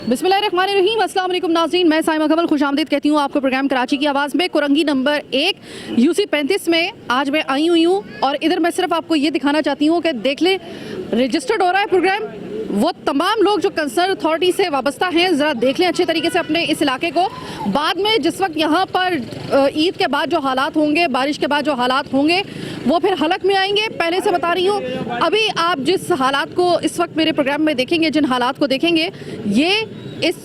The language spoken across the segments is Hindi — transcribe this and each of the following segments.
बिस्मिल्लाहिर्रहमानिर्रहीम, अस्सलाम वालेकुम नाज़रीन, मैं साइमा कमल खुशामदीद कहती हूँ आपको प्रोग्राम कराची की आवाज़ में। कुरंगी नंबर 1 UC 35 में आज मैं आई हुई हूँ और इधर मैं सिर्फ आपको ये दिखाना चाहती हूँ कि देख लें रजिस्टर्ड हो रहा है प्रोग्राम। वो तमाम लोग जो कंसर्न अथॉरिटी से वाबस्ता हैं ज़रा देख लें अच्छे तरीके से अपने इस इलाके को। बाद में जिस वक्त यहाँ पर ईद के बाद जो हालात होंगे, बारिश के बाद जो हालात होंगे वो फिर हलक में आएंगे। पहले से बता रही हूँ, अभी आप जिस हालात को इस वक्त मेरे प्रोग्राम में देखेंगे, जिन हालात को देखेंगे, ये इस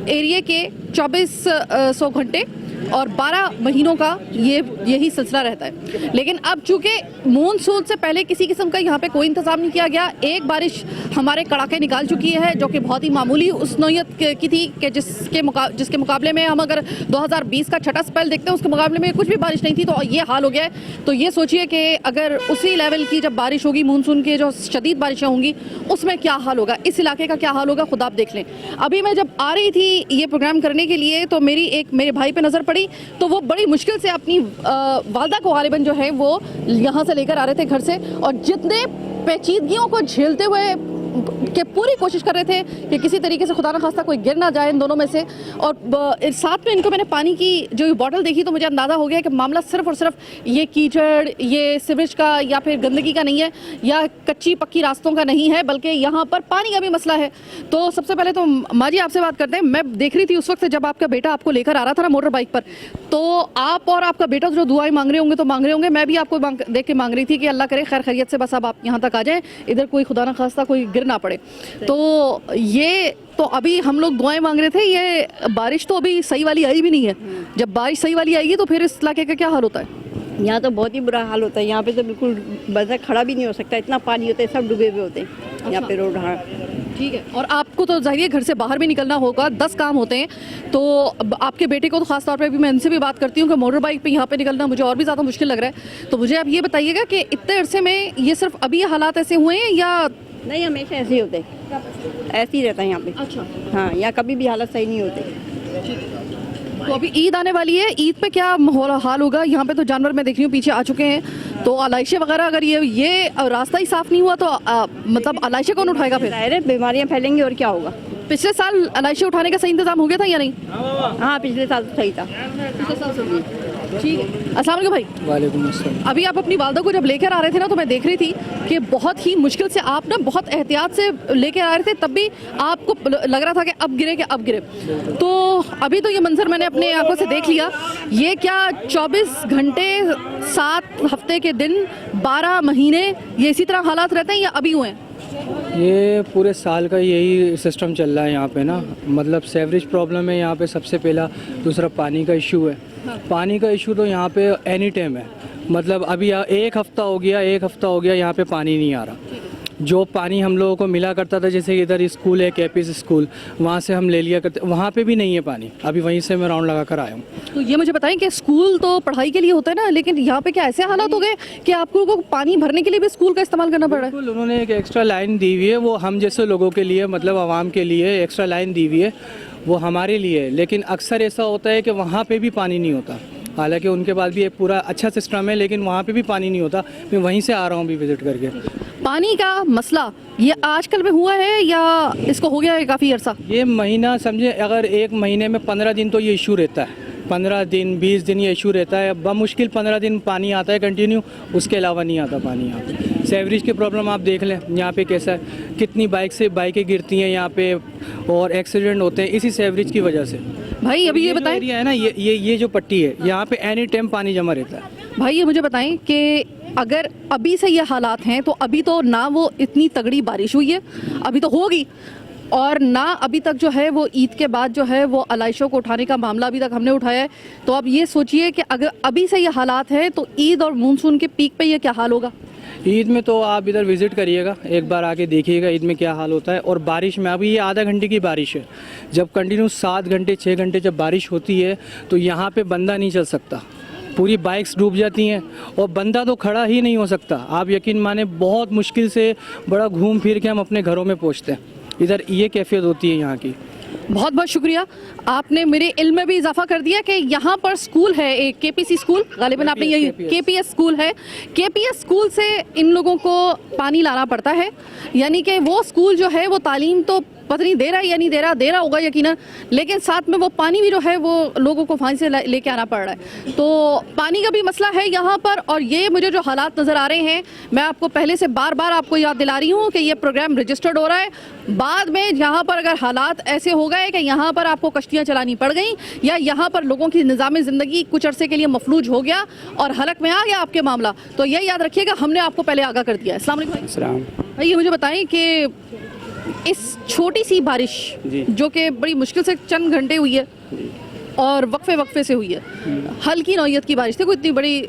एरिया के 2400 घंटे और 12 महीनों का यही सिलसिला रहता है। लेकिन अब चूंकि मानसून से पहले किसी किस्म का यहाँ पे कोई इंतज़ाम नहीं किया गया, एक बारिश हमारे कड़ाके निकाल चुकी है जो कि बहुत ही मामूली उस नौयत की थी कि जिसके मुकाबले में हम अगर 2020 का छठा स्पेल देखते हैं उसके मुकाबले में कुछ भी बारिश नहीं थी, तो ये हाल हो गया है। तो ये सोचिए कि अगर उसी लेवल की जब बारिश होगी, मानसून के जो शदीद बारिशें होंगी, उसमें क्या हाल होगा, इस इलाके का क्या हाल होगा, खुद आप देख लें। अभी मैं जब आ रही थी ये प्रोग्राम करने के लिए तो मेरे भाई पे नज़र पड़ी, तो वो बड़ी मुश्किल से अपनी वालदा को गालिबन जो है वो यहाँ से लेकर आ रहे थे घर से, और जितने पेचीदगियों को झेलते हुए कि पूरी कोशिश कर रहे थे कि किसी तरीके से खुदा न खास्ता कोई गिर ना जाए इन दोनों में से। और साथ में इनको मैंने पानी की जो बॉटल देखी तो मुझे अंदाज़ा हो गया कि मामला सिर्फ और सिर्फ ये कीचड़, ये सीवरेज का या फिर गंदगी का नहीं है या कच्ची पक्की रास्तों का नहीं है, बल्कि यहाँ पर पानी का भी मसला है। तो सबसे पहले तो माँ जी आपसे बात करते हैं। मैं देख रही थी उस वक्त जब आपका बेटा आपको लेकर आ रहा था ना मोटर बाइक पर, तो आप और आपका बेटा जो दुआएं मांग रहे होंगे तो मांग रहे होंगे, मैं भी आपको देख के मांग रही थी कि अल्लाह करे खैर खैरियत से बस अब आप यहाँ तक आ जाएँ, इधर कोई खुदा न खास्ता कोई गिर ना पड़े। तो ये तो अभी हम लोग दुआएं मांग रहे थे, ये बारिश तो अभी सही वाली आई भी नहीं है। जब बारिश सही वाली आएगी तो फिर इस इलाके का क्या हाल होता है? यहाँ तो बहुत ही बुरा हाल होता है। यहाँ पे तो बिल्कुल बस खड़ा भी नहीं हो सकता, इतना पानी होता है, सब डूबे हुए होते हैं यहाँ पे रोड। हाँ ठीक है। और आपको तो जाहिर है घर से बाहर भी निकलना होगा, 10 काम होते हैं, तो आपके बेटे को तो खास तौर पे भी मैं इनसे भी बात करती हूँ कि मोटर बाइक पे यहाँ पे निकलना मुझे और भी ज़्यादा मुश्किल लग रहा है। तो मुझे आप ये बताइएगा कि इतने अरसे में ये सिर्फ अभी हालात ऐसे हुए हैं या नहीं, हमेशा ऐसे ही होते हैं, ऐसे ही रहता है यहाँ पे। अच्छा। हाँ, यहाँ कभी भी हालत सही नहीं होते। तो अभी ईद आने वाली है, ईद पे क्या हाल होगा? यहाँ पे तो जानवर मैं देख रही हूँ पीछे आ चुके हैं, तो अलाइशे वगैरह अगर ये रास्ता ही साफ नहीं हुआ तो मतलब अलाइशे कौन उठाएगा? फिर बीमारियाँ फैलेंगी और क्या होगा। पिछले साल अलाइशे उठाने का सही इंतजाम हो गया था या नहीं? हाँ, पिछले साल तो सही था। पिछले साल सही। ठीक है। अस्सलाम वालेकुम भाई। वालेकुम अस्सलाम। अभी आप अपनी वालदा को जब लेकर आ रहे थे ना, तो मैं देख रही थी कि बहुत ही मुश्किल से आप ना बहुत एहतियात से लेकर आ रहे थे, तब भी आपको लग रहा था कि अब गिरे। तो अभी तो ये मंजर मैंने अपने आंखों से देख लिया। ये क्या 24 घंटे 7 हफ्ते के दिन 12 महीने ये इसी तरह हालात रहते हैं या अभी हुए हैं? ये पूरे साल का यही सिस्टम चल रहा है यहाँ पे ना। मतलब सेवरेज प्रॉब्लम है यहाँ पे सबसे पहला, दूसरा पानी का इशू है। पानी का इशू तो यहाँ पे एनी टाइम है। मतलब अभी एक हफ़्ता हो गया यहाँ पे पानी नहीं आ रहा। जो पानी हम लोगों को मिला करता था, जैसे इधर स्कूल है केपीएस स्कूल, वहाँ से हम ले लिया करते, वहाँ पे भी नहीं है पानी। अभी वहीं से मैं राउंड लगा कर आया हूँ। तो ये मुझे बताएं कि स्कूल तो पढ़ाई के लिए होता है ना, लेकिन यहाँ पे क्या ऐसे हालात हो गए कि आपको को पानी भरने के लिए भी स्कूल का इस्तेमाल करना पड़ रहा है? बिल्कुल, उन्होंने एक एक्स्ट्रा लाइन दी हुई है, वो हम जैसे लोगों के लिए, मतलब आवाम के लिए एक्स्ट्रा लाइन दी हुई है, वो हमारे लिए। लेकिन अक्सर ऐसा होता है कि वहाँ पे भी पानी नहीं होता। हालांकि उनके पास भी एक पूरा अच्छा सिस्टम है, लेकिन वहाँ पे भी पानी नहीं होता। मैं वहीं से आ रहा हूँ अभी विजिट करके। पानी का मसला ये आजकल में हुआ है या इसको हो गया है काफ़ी अरसा? ये महीना समझे, अगर एक महीने में 15 दिन तो ये इशू रहता है। 15 दिन 20 दिन ये इशू रहता है। बमुश्किल 15 दिन पानी आता है कंटिन्यू, उसके अलावा नहीं आता पानी यहाँ पे। सेवरेज की प्रॉब्लम आप देख लें यहाँ पे कैसा है, कितनी बाइकें गिरती हैं यहाँ पे और एक्सीडेंट होते हैं इसी सेवरेज की वजह से। भाई अभी ये बताएं, एरिया है ना, ये जो पट्टी है यहाँ पे एनी टाइम पानी जमा रहता है। भाई ये मुझे बताएं कि अगर अभी से ये हालात हैं तो अभी तो ना वो इतनी तगड़ी बारिश हुई है, अभी तो होगी, और ना अभी तक जो है वो ईद के बाद जो है वो अलाइशों को उठाने का मामला अभी तक हमने उठाया है। तो अब ये सोचिए कि अगर अभी से ये हालात हैं तो ईद और मानसून के पीक पे ये क्या हाल होगा? ईद में तो आप इधर विज़िट करिएगा, एक बार आके देखिएगा ईद में क्या हाल होता है। और बारिश में अभी ये आधा घंटे की बारिश है, जब कंटिन्यू 7 घंटे 6 घंटे जब बारिश होती है तो यहाँ पे बंदा नहीं चल सकता, पूरी बाइक्स डूब जाती हैं और बंदा तो खड़ा ही नहीं हो सकता। आप यकीन माने बहुत मुश्किल से बड़ा घूम फिर के हम अपने घरों में पहुँचते हैं। इधर ये कैफियत होती है यहाँ की। बहुत बहुत शुक्रिया, आपने मेरे इल्म में भी इजाफा कर दिया कि यहाँ पर स्कूल है एक केपीसी स्कूल, गालिबन आपने यही केपीएस स्कूल है। केपीएस स्कूल से इन लोगों को पानी लाना पड़ता है, यानी कि वो स्कूल जो है वो तालीम तो पता नहीं दे रहा है या नहीं दे रहा होगा यकीनन, लेकिन साथ में वो पानी भी जो है वो लोगों को वहाँ से लेके आना पड़ रहा है। तो पानी का भी मसला है यहाँ पर, और ये मुझे जो हालात नज़र आ रहे हैं, मैं आपको पहले से बार बार आपको याद दिला रही हूँ कि ये प्रोग्राम रजिस्टर्ड हो रहा है। बाद में यहाँ पर अगर हालात ऐसे हो गए कि यहाँ पर आपको कश्तियाँ चलानी पड़ गई या यहाँ पर लोगों की निज़ाम ज़िंदगी कुछ अरसे के लिए मफलूज हो गया और हलक में आ गया आपके मामला, तो ये याद रखिएगा हमने आपको पहले आगाह कर दिया है। अस्सलाम वालेकुम भाई, ये मुझे बताएं कि इस छोटी सी बारिश जो कि बड़ी मुश्किल से चंद घंटे हुई है और वक्फे से हुई है, हल्की नौयत की बारिश थी, कोई इतनी बड़ी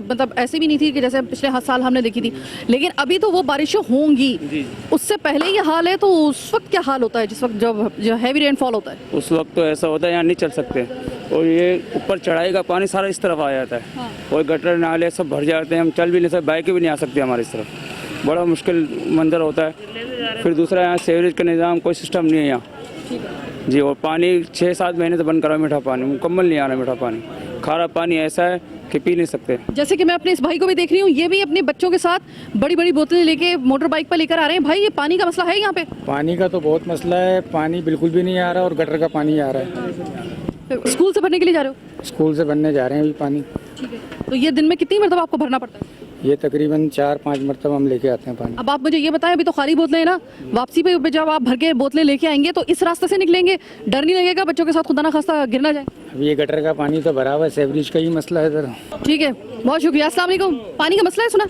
मतलब ऐसे भी नहीं थी कि जैसे पिछले साल हमने देखी थी, लेकिन अभी तो वो बारिशें होंगी। उससे पहले ये हाल है, तो उस वक्त क्या हाल होता है जिस वक्त जो हैवी रेनफॉल होता है? उस वक्त तो ऐसा होता है यहाँ नहीं चल सकते, और ये ऊपर चढ़ाई का पानी सारा इस तरफ आ जाता है। हाँ। और गटर नाले सब भर जाते हैं, हम चल भी नहीं सकते, बाइकें भी नहीं आ सकती हमारी इस तरफ, बड़ा मुश्किल मंजर होता है। फिर दूसरा यहाँ सीवरेज का निज़ाम कोई सिस्टम नहीं है यहाँ जी, और पानी 6-7 महीने से बंद करा, मीठा पानी मुकम्मल नहीं आ रहा, मीठा पानी, खारा पानी ऐसा है कि पी नहीं सकते। जैसे कि मैं अपने इस भाई को भी देख रही हूँ, ये भी अपने बच्चों के साथ बड़ी बड़ी बोतलें लेके मोटर बाइक पर लेकर आ रहे हैं। भाई, ये पानी का मसला है यहाँ पे? पानी का तो बहुत मसला है, पानी बिल्कुल भी नहीं आ रहा और गटर का पानी आ रहा है। स्कूल से भरने के लिए जा रहे हो? स्कूल से भरने जा रहे हैं अभी पानी। ठीक है, तो ये दिन में कितनी मरतबा आपको भरना पड़ता है? ये तकरीबन 4-5 मरतबा हम लेके आते हैं पानी। अब आप मुझे ये बताएं, अभी तो खाली बोतलें हैं ना, वापसी पे जब आप भर के बोतलें लेके आएंगे तो इस रास्ते से निकलेंगे, डर नहीं लगेगा बच्चों के साथ खुदा ना खास्ता गिर ना जाए? अभी ये गटर का पानी तो भरा हुआ है, सीवरेज का ही मसला है सर। ठीक है, बहुत शुक्रिया। अस्सलाम वालेकुम। पानी का मसला है सुना?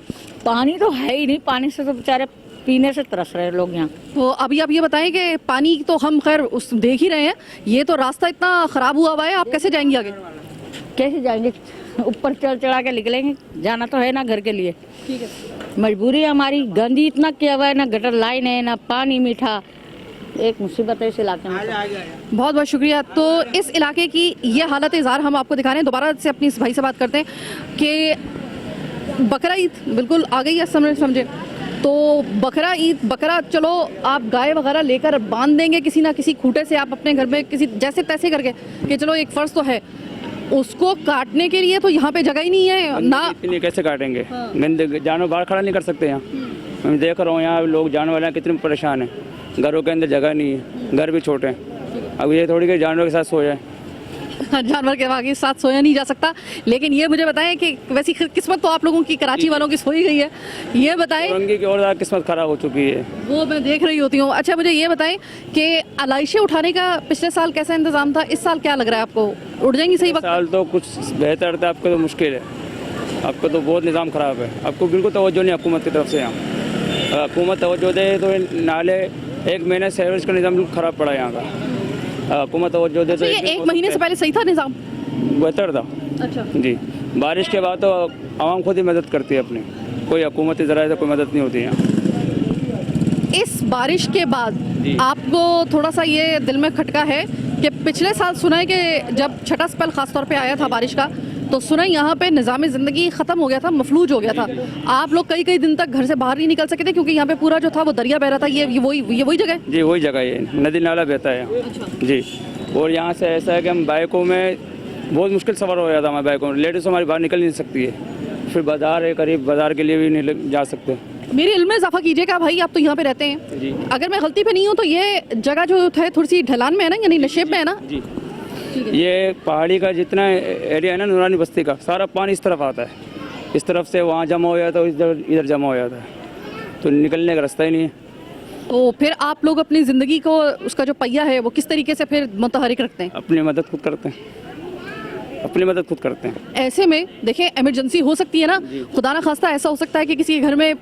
पानी तो है ही नहीं, पानी से तो बेचारे पीने से तरस रहे लोग यहाँ। तो अभी आप ये बताएं कि पानी तो हम खैर उस देख ही रहे हैं, ये तो रास्ता इतना ख़राब हुआ है, आप कैसे जाएंगे आगे? कैसे जाएंगे? ऊपर चढ़ चढ़ा के निकलेंगे, जाना तो है ना घर के लिए। ठीक है, मजबूरी है हमारी, गंदी इतना किया हुआ है, ना गटर लाइन है ना पानी मीठा, एक मुसीबत है इस इलाके में। बहुत बहुत शुक्रिया। तो इस इलाके की ये हालत इज़हार हम आपको दिखा रहे हैं। दोबारा से अपनी इस भाई से बात करते हैं कि बकरा ईद बिल्कुल आ गई है, समझे तो बकरा ईद, बकरा चलो आप गाय वगैरह लेकर बांध देंगे किसी ना किसी खूटे से, आप अपने घर में किसी जैसे तैसे करके कि चलो एक फ़र्ज तो है, उसको काटने के लिए तो यहाँ पे जगह ही नहीं है ना। इतनी कैसे काटेंगे? गंदे जानवर बाहर खड़ा नहीं कर सकते यहाँ। मैं देख रहा हूँ यहाँ लोग जानवर हैं कितने परेशान हैं, घरों के अंदर जगह नहीं है, घर भी छोटे हैं। अब ये थोड़ी कि जानवर के साथ सो जाए, जानवर के बाकी साथ सोया नहीं जा सकता। लेकिन ये मुझे बताएं कि वैसी किस्मत तो आप लोगों की कराची वालों की सोई गई है, ये बताएं। औरंगी की और ज़्यादा किस्मत खराब हो चुकी है, वो मैं देख रही होती हूँ। अच्छा, मुझे ये बताएं कि अलाइशें उठाने का पिछले साल कैसा इंतजाम था, इस साल क्या लग रहा है आपको, उठ जाएंगी सही वक्त? साल तो कुछ बेहतर था, आपको तो मुश्किल है, आपको तो बहुत निज़ाम ख़राब है, आपको बिल्कुल तवज्जो नहीं हुकूमत की तरफ से। यहाँ हुकूमत तवज्जो दे तो नाले, 1 महीने सीवरेज का निज़ाम बिल्कुल ख़राब पड़ा यहाँ का, हुकूमत तवज्जो दे तो ये 1 महीने से पहले सही था निज़ाम? बेहतर था। अच्छा जी, बारिश के बाद तो आवाम खुद ही मदद करती है अपनी, कोई हुकूमती ज़राए से कोई मदद नहीं होती यहाँ। इस बारिश के बाद आपको थोड़ा सा ये दिल में खटका है कि पिछले साल सुना है कि जब छठा स्पेल ख़ास तौर पे आया था बारिश का, तो सुना है यहाँ पे निज़ाम ज़िंदगी ख़त्म हो गया था, मफलूज हो गया था, आप लोग कई कई दिन तक घर से बाहर नहीं निकल सके थे क्योंकि यहाँ पे पूरा जो था वो दरिया बह रहा था। ये वही जगह है? जी वही जगह है, नदी नाला बहता है यहाँ। जी, और यहाँ से ऐसा है कि हम बाइकों में बहुत मुश्किल सफ़र हो जाता है, हमारे बाइकों में लेडीज़ हमारी बाहर निकल नहीं सकती है, फिर बाज़ार है करीब, बाज़ार के लिए भी नहीं जा सकते। मेरे इल्म में इजाफा कीजिएगा भाई, आप तो यहाँ पे रहते हैं जी। अगर मैं गलती पे नहीं हूँ तो ये जगह जो है थोड़ी सी ढलान में है ना, यानी नशेब में है ना? जी, ये पहाड़ी का जितना एरिया है ना, नूरानी बस्ती का, सारा पानी इस तरफ आता है, इस तरफ से वहाँ जमा हो जाता है, इधर जमा हो जाता है, तो निकलने का रास्ता ही नहीं है। तो फिर आप लोग अपनी ज़िंदगी को, उसका जो पहिया है वो किस तरीके से फिर मुतहरिक रखते हैं? अपनी मदद खुद करते हैं, अपनी मदद खुद करते हैं। ऐसे में देखें, इमरजेंसी हो सकती है ना, खुदा ना खास्ता ऐसा हो सकता है कि किसी के घर में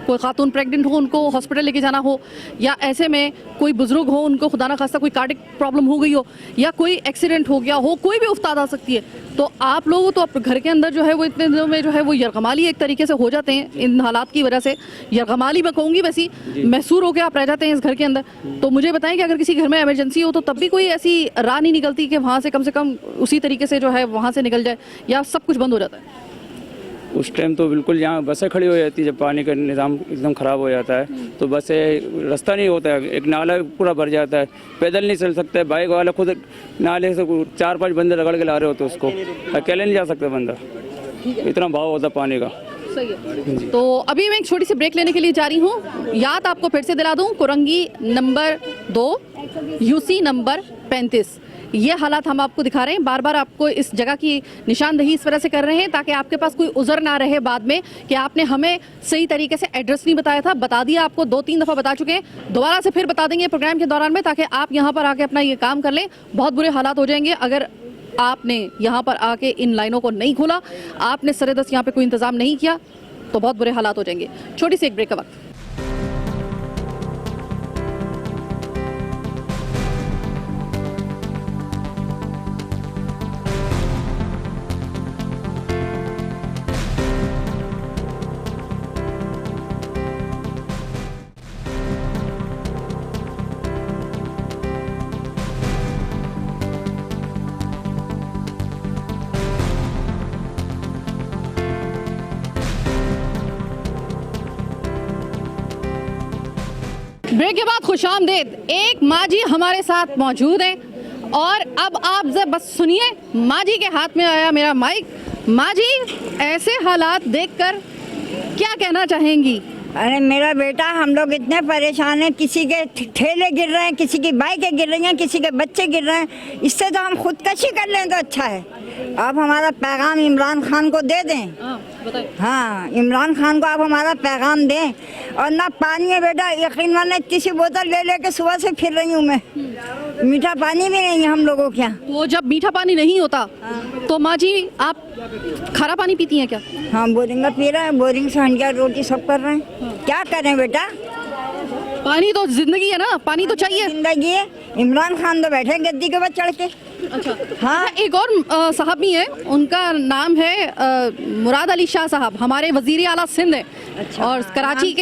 कोई खातून प्रेग्नेंट हो, उनको हॉस्पिटल लेके जाना हो, या ऐसे में कोई बुजुर्ग हो, उनको खुदा ना खास्ता कोई कार्डिक प्रॉब्लम हो गई हो, या कोई एक्सीडेंट हो गया हो, कोई भी उफ्ताद आ सकती है। तो आप लोग तो अपने घर के अंदर जो है वो इतने दिनों में जो है वो यरगमाली एक तरीके से हो जाते हैं, इन हालात की वजह से यरगमाली मैं कहूँगी, वैसी महसूर होकर आप रह जाते हैं इस घर के अंदर। तो मुझे बताएं कि अगर किसी घर में इमरजेंसी हो तो तब भी कोई ऐसी राह नहीं निकलती कि वहाँ से कम उसी तरीके से जो है वहाँ से निकल जाए, या सब कुछ बंद हो जाता है? उस टाइम तो बिल्कुल यहाँ बसें खड़ी हो जाती है, जब पानी का निज़ाम एकदम ख़राब हो जाता है तो बसें, रास्ता नहीं होता है, एक नाला पूरा भर जाता है, पैदल नहीं चल सकते, बाइक वाला खुद नाले से 4-5 बंदे रगड़ के ला रहे होते, उसको अकेले नहीं जा सकते बंदा, इतना भाव होता है पानी का। सही है। तो अभी मैं एक छोटी सी ब्रेक लेने के लिए जा रही हूँ। याद आपको फिर से दिला दूँ, कुरंगी नंबर 2 यूसी नंबर 35। ये हालात हम आपको दिखा रहे हैं, बार बार आपको इस जगह की निशानदही इस वजह से कर रहे हैं ताकि आपके पास कोई उज़र ना रहे बाद में कि आपने हमें सही तरीके से एड्रेस नहीं बताया था। बता दिया आपको, 2-3 दफ़ा बता चुके हैं, दोबारा से फिर बता देंगे प्रोग्राम के दौरान में ताकि आप यहाँ पर आके अपना ये काम कर लें। बहुत बुरे हालात हो जाएंगे अगर आपने यहाँ पर आके इन लाइनों को नहीं खोला, आपने सरेदस्त यहाँ पे कोई इंतज़ाम नहीं किया तो बहुत बुरे हालात हो जाएंगे। छोटी सी एक ब्रेक का वक्त। ब्रेक के बाद खुशामदीद। एक माँ जी हमारे साथ मौजूद हैं और अब आप बस सुनिए, माँ जी के हाथ में आया मेरा माइक। माँ जी, ऐसे हालात देखकर क्या कहना चाहेंगी? अरे मेरा बेटा, हम लोग इतने परेशान हैं, किसी के ठेले गिर रहे हैं, किसी की बाइकें गिर रही हैं, किसी के बच्चे गिर रहे हैं। इससे तो हम खुदकशी कर लें तो अच्छा है। आप हमारा पैगाम इमरान खान को दे दें। हाँ, इमरान खान को आप हमारा पैगाम दें। और ना पानी है बेटा, यकीन माने इतनी सी बोतल ले लेके सुबह से फिर रही हूँ मैं। मीठा पानी भी नहीं है हम लोगों के यहाँ। तो जब मीठा पानी नहीं होता तो माँ जी आप खारा पानी पीती हैं क्या? हाँ, बोरिंग का पी रहे हैं, बोरिंग से हंडिया रोटी सब कर रहे हैं। क्या करें बेटा, पानी तो जिंदगी है ना, पानी तो चाहिए। जिंदगी है। इमरान खान तो बैठे गद्दी के ऊपर चढ़ के। अच्छा, हाँ, एक और साहब भी हैं, उनका नाम है मुराद अली शाह साहब, हमारे वजीर आला सिंध है। अच्छा, और कराची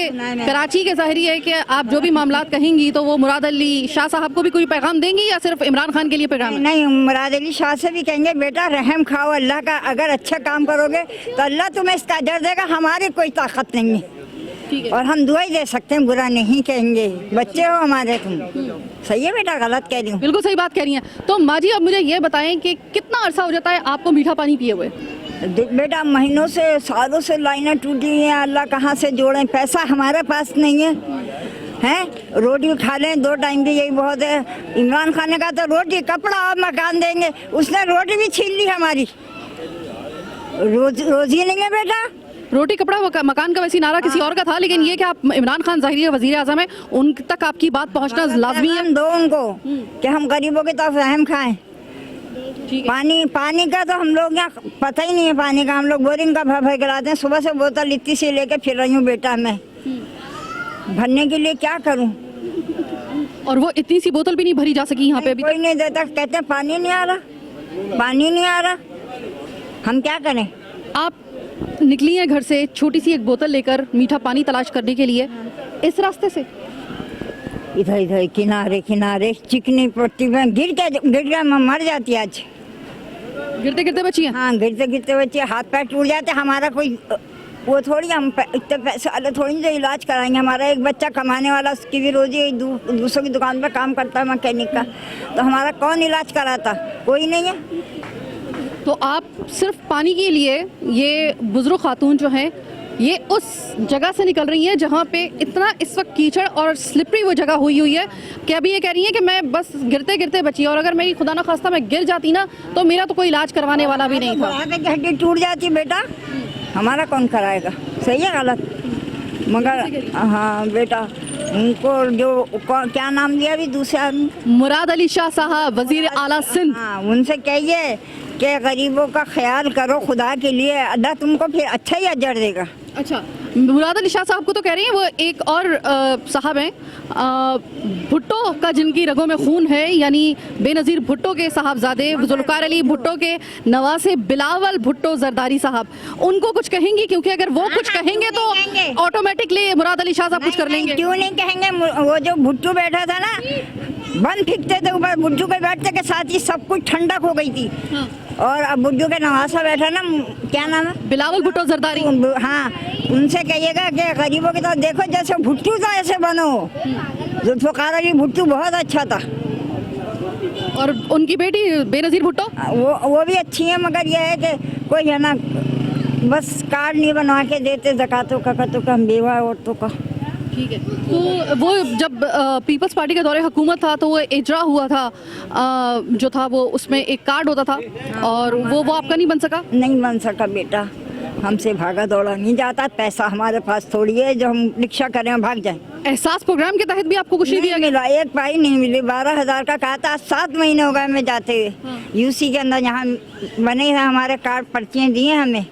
के ज़ाहिरी है कि आप जो भी मामलात कहेंगी तो वो मुराद अली शाह साहब को भी कोई पैगाम देंगी या सिर्फ इमरान खान के लिए पैगाम है? नहीं, मुराद अली शाह से भी कहेंगे बेटा रहम खाओ अल्लाह का, अगर अच्छा काम करोगे तो अल्लाह तुम्हें इसका अजर देगा, हमारी कोई ताकत नहीं है। ठीक है। और हम दुआ ही दे सकते हैं, बुरा नहीं कहेंगे। बच्चे हो हमारे तुम। सही है बेटा, गलत कह रही हूँ? बिल्कुल सही बात कह रही हैं। तो माँ जी अब मुझे ये बताएं कि कितना अरसा हो जाता है आपको मीठा पानी पिए हुए? बेटा महीनों से, सालों से लाइनें टूटी हैं, अल्लाह कहाँ से जोड़ें, पैसा हमारे पास नहीं है। हैं, रोटी खा लें 2 टाइम भी यही बहुत है। इमरान खान ने कहा तो रोटी, कपड़ा और मकान देंगे, उसने रोटी भी छीन ली हमारी। रोजी नहीं है बेटा। रोटी कपड़ा मकान का वैसे नारा किसी और का था, लेकिन ये कि आप इमरान खान ज़ाहिरी वजीर आज़म है, उन तक आपकी बात पहुंचना लाजमी है। दो उनको कि हम गरीबों की तरफ रहम खाएं। पानी का तो हम लोग यहाँ पता ही नहीं है। पानी का हम लोग बोरिंग का भर कराते हैं। सुबह से बोतल इतनी सी लेके फिर रही हूँ बेटा मैं, भरने के लिए क्या करूँ। और वो इतनी सी बोतल भी नहीं भरी जा सकी यहाँ पे अभी कोई नहीं देता, कहते हैं पानी नहीं आ रहा, पानी नहीं आ रहा, हम क्या करें। आप निकली हैं घर से छोटी सी एक बोतल लेकर मीठा पानी तलाश करने के लिए, इस रास्ते से इधर इधर किनारे किनारे चिकनी पट्टी में गिर गया, मैं मर जाती आज। गिरते गिरते बची हैं? हाँ, गिरते गिरते बच्चे हाथ पैर टूट जाते। हमारा कोई वो थोड़ी, हम इतने पैसे वाले थोड़ी जो इलाज कराएंगे। हमारा एक बच्चा कमाने वाला, उसकी भी रोजी दूसरों की दुकान पर काम करता है मैकेनिक का, तो हमारा कौन इलाज कराता? कोई नहीं है। तो आप सिर्फ पानी के लिए ये बुजुर्ग खातून जो हैं ये उस जगह से निकल रही हैं जहाँ पे इतना इस वक्त कीचड़ और स्लिपरी वो जगह हुई है कि अभी ये कह रही हैं कि मैं बस गिरते गिरते बची, और अगर मेरी खुदा ना खास्ता मैं गिर जाती ना तो मेरा तो कोई इलाज करवाने वाला भी नहीं था। हड्डी टूट जाती बेटा, हमारा कौन कराएगा? सही है गलत? मगर हाँ बेटा, उनको जो क्या नाम दिया अभी दूसरे आदमी, मुराद अली शाह साहब वजीर आला सिंध, हाँ, उनसे कहिए कि गरीबों का ख्याल करो खुदा के लिए, अल्लाह तुमको फिर अच्छा ही अजर देगा। अच्छा, मुराद अली शाह साहब को तो कह रही हैं, वो एक और साहब हैं भुट्टो का जिनकी रगों में खून है, यानी बेनज़ीर भुट्टो के साहबजादे जुल्फ़िकार अली भुट्टो के नवासे बिलावल भुट्टो जरदारी साहब, उनको कुछ कहेंगी? क्योंकि अगर वो कुछ कहेंगे तो ऑटोमेटिकली मुराद अली शाह साहब कुछ कर लेंगे। क्यों नहीं कहेंगे? वो जो भुट्टो बैठा था ना, बंद फेंकते थे ऊपर, भुट्टो के बैठते के साथ ही सब कुछ ठंडक हो गई थी। हाँ। और अब भुट्टो के नवासा बैठा ना, क्या नाम है, बिलावल भुट्टो जरदारी, हाँ, उनसे कहिएगा कि गरीबों की तरफ देखो, जैसे भुट्टो था ऐसे बनो। जुल्फ़िकार अली भुट्टो बहुत अच्छा था। और उनकी बेटी बेनज़ीर भुट्टो, वो भी अच्छी है, मगर यह है कि कोई है ना, बस कार्ड नहीं बनवा के देते ज़कातों का, तो हम बेवा औरतों का। ठीक है। तो वो जब पीपल्स पार्टी का दौरे हुकूमत था तो वो इजरा हुआ था, जो था वो उसमें एक कार्ड होता था और वो आपका नहीं बन सका? नहीं बन सका बेटा, हमसे भागा दौड़ा नहीं जाता, पैसा हमारे पास थोड़ी है जो हम रिक्शा करें और भाग जाएं। एहसास प्रोग्राम के तहत भी आपको कुछ नहीं दिया नहीं गया? मिला, एक पाई नहीं मिली। 12,000 का कहा था, 7 महीने हो गए मैं जाते हुए। यूसी के अंदर यहाँ बने हैं हमारे कार्ड, पर्चियाँ दिए हमें,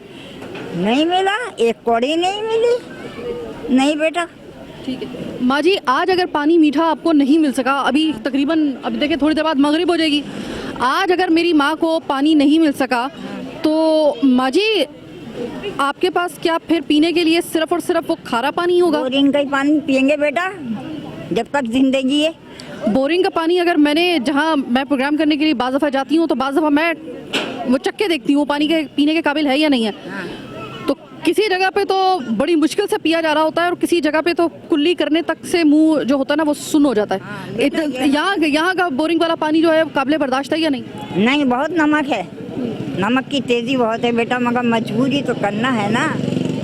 नहीं मिला, एक कौड़ी नहीं मिली। नहीं बेटा। ठीक है माँ जी, आज अगर पानी मीठा आपको नहीं मिल सका, अभी तकरीबन अभी देखिए थोड़ी देर बाद मगरिब हो जाएगी, आज अगर मेरी माँ को पानी नहीं मिल सका तो माँ जी आपके पास क्या फिर पीने के लिए सिर्फ और सिर्फ वो खारा पानी होगा? बोरिंग का ही पानी पियेंगे बेटा जब तक जिंदगी है। बोरिंग का पानी अगर मैंने, जहाँ मैं प्रोग्राम करने के लिए बाज़ दफ़ा जाती हूँ तो बाज़ दफ़ा मैं वो चक्के देखती हूँ पानी के पीने के काबिल है या नहीं है। तो किसी जगह पे तो बड़ी मुश्किल से पिया जा रहा होता है और किसी जगह पे तो कुल्ली करने तक से मुंह जो होता है ना वो सुन्न हो जाता है। यहाँ का बोरिंग वाला पानी जो है काबिल बर्दाश्त है या नहीं? नहीं, बहुत नमक है, नमक की तेजी बहुत है बेटा, मगर मजबूरी तो करना है ना।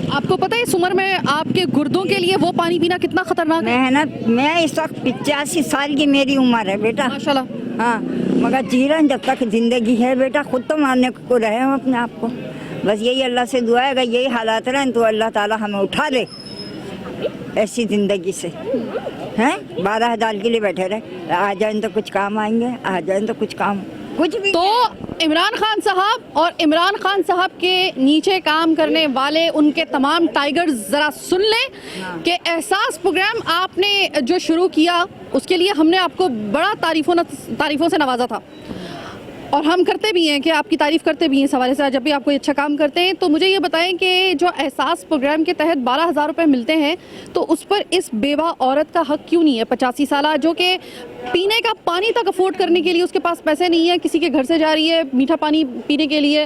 आपको पता है इस उम्र में आपके गुर्दों के लिए वो पानी पीना कितना खतरनाक है? मेहनत, मैं इस वक्त 85 साल की मेरी उम्र है बेटा। माशाल्लाह। हाँ, मगर जी रहे हैं जब तक जिंदगी है बेटा, खुद तो मारने को रहे हम अपने आप को। बस यही अल्लाह से दुआ है, अगर यही हालात रहें तो अल्लाह ताला हमें उठा दे ऐसी जिंदगी से। हैं 12,000 के लिए बैठे रहे, आ जाए तो कुछ काम आएंगे, आ जाए तो कुछ काम, कुछ भी। तो इमरान खान साहब और इमरान खान साहब के नीचे काम करने वाले उनके तमाम टाइगर्स जरा सुन लें कि एहसास प्रोग्राम आपने जो शुरू किया उसके लिए हमने आपको बड़ा तारीफों से नवाजा था और हम करते भी हैं कि आपकी तारीफ करते भी हैं इस हवाले से जब भी आप कोई अच्छा काम करते हैं। तो मुझे ये बताएं कि जो एहसास प्रोग्राम के तहत 12,000 रुपये मिलते हैं तो उस पर इस बेवा औरत का हक क्यों नहीं है? 85 साल जो कि पीने का पानी तक अफोर्ड करने के लिए उसके पास पैसे नहीं है, किसी के घर से जा रही है मीठा पानी पीने के लिए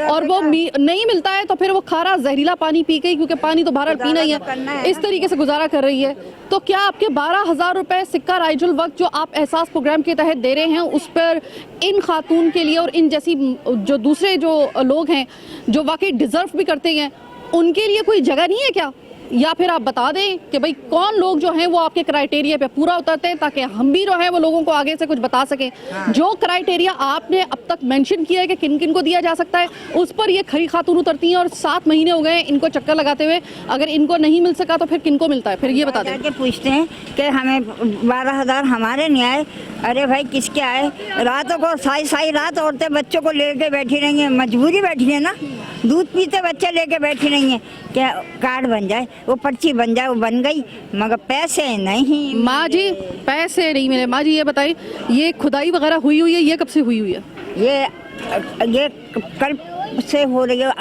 और वो नहीं मिलता है तो फिर वो खारा जहरीला पानी पी गई, क्योंकि पानी तो बहरहाल पीना ही है, इस तरीके से गुजारा कर रही है। तो क्या आपके 12,000 रुपये सिक्का राइजुल वक्त जो आप एहसास प्रोग्राम के तहत दे रहे हैं उस पर इन खातून के लिए और इन जैसी जो दूसरे जो लोग हैं जो वाकई डिजर्व भी करते हैं उनके लिए कोई जगह नहीं है क्या? या फिर आप बता दें कि भाई कौन लोग जो हैं वो आपके क्राइटेरिया पे पूरा उतरते हैं ताकि हम भी जो है वो लोगों को आगे से कुछ बता सकें। जो क्राइटेरिया आपने अब तक मेंशन किया है कि किन किन को दिया जा सकता है उस पर ये खरी खातून उतरती हैं और 7 महीने हो गए इनको चक्कर लगाते हुए, अगर इनको नहीं मिल सका तो फिर किन को मिलता है? फिर ये बता दें। पूछते हैं कि हमें 12,000 हमारे नहीं आए, अरे भाई किसके आए? रातों को सारी रात औरतें बच्चों को लेके बैठी रहेंगी, मजबूरी बैठी है ना, दूध पीते बच्चे लेके बैठी रहेंगे, क्या कार्ड बन जाए, वो पर्ची बन जाए, वो बन गई, मगर पैसे नहीं। माँ जी पैसे नहीं मिले। माँ जी ये बताइए, ये खुदाई वगैरह हुई हुई है, ये कब से हुई हुई है? ये कल से हो रही है,